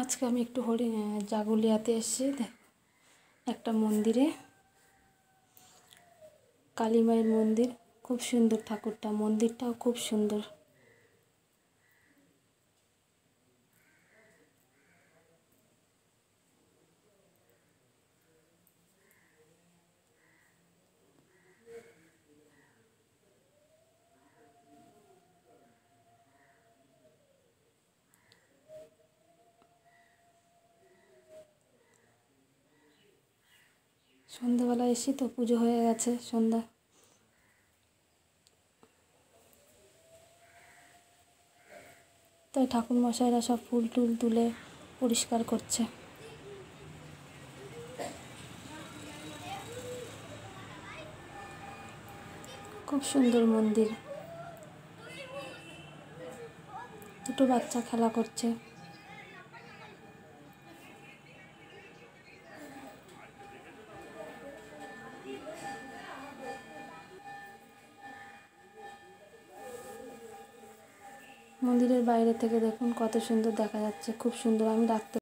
আজকে আমি একটু জাগুলিয়াতে এসেছি একটা মন্দিরে, কালী মায়ের মন্দির। খুব সুন্দর ঠাকুরটা, মন্দিরটাও খুব সুন্দর। সন্ধ্যাবেলা এসেছি তো, পুজো হয়ে গেছে সন্ধ্যা। তাই ঠাকুরমশাইরা সব ফুল টুল তুলে পরিষ্কার করছে। খুব সুন্দর মন্দির। দুটো বাচ্চা খেলা করছে। মন্দিরের বাইরে থেকে দেখুন কত সুন্দর দেখা যাচ্ছে, খুব সুন্দর। আমি রাখতে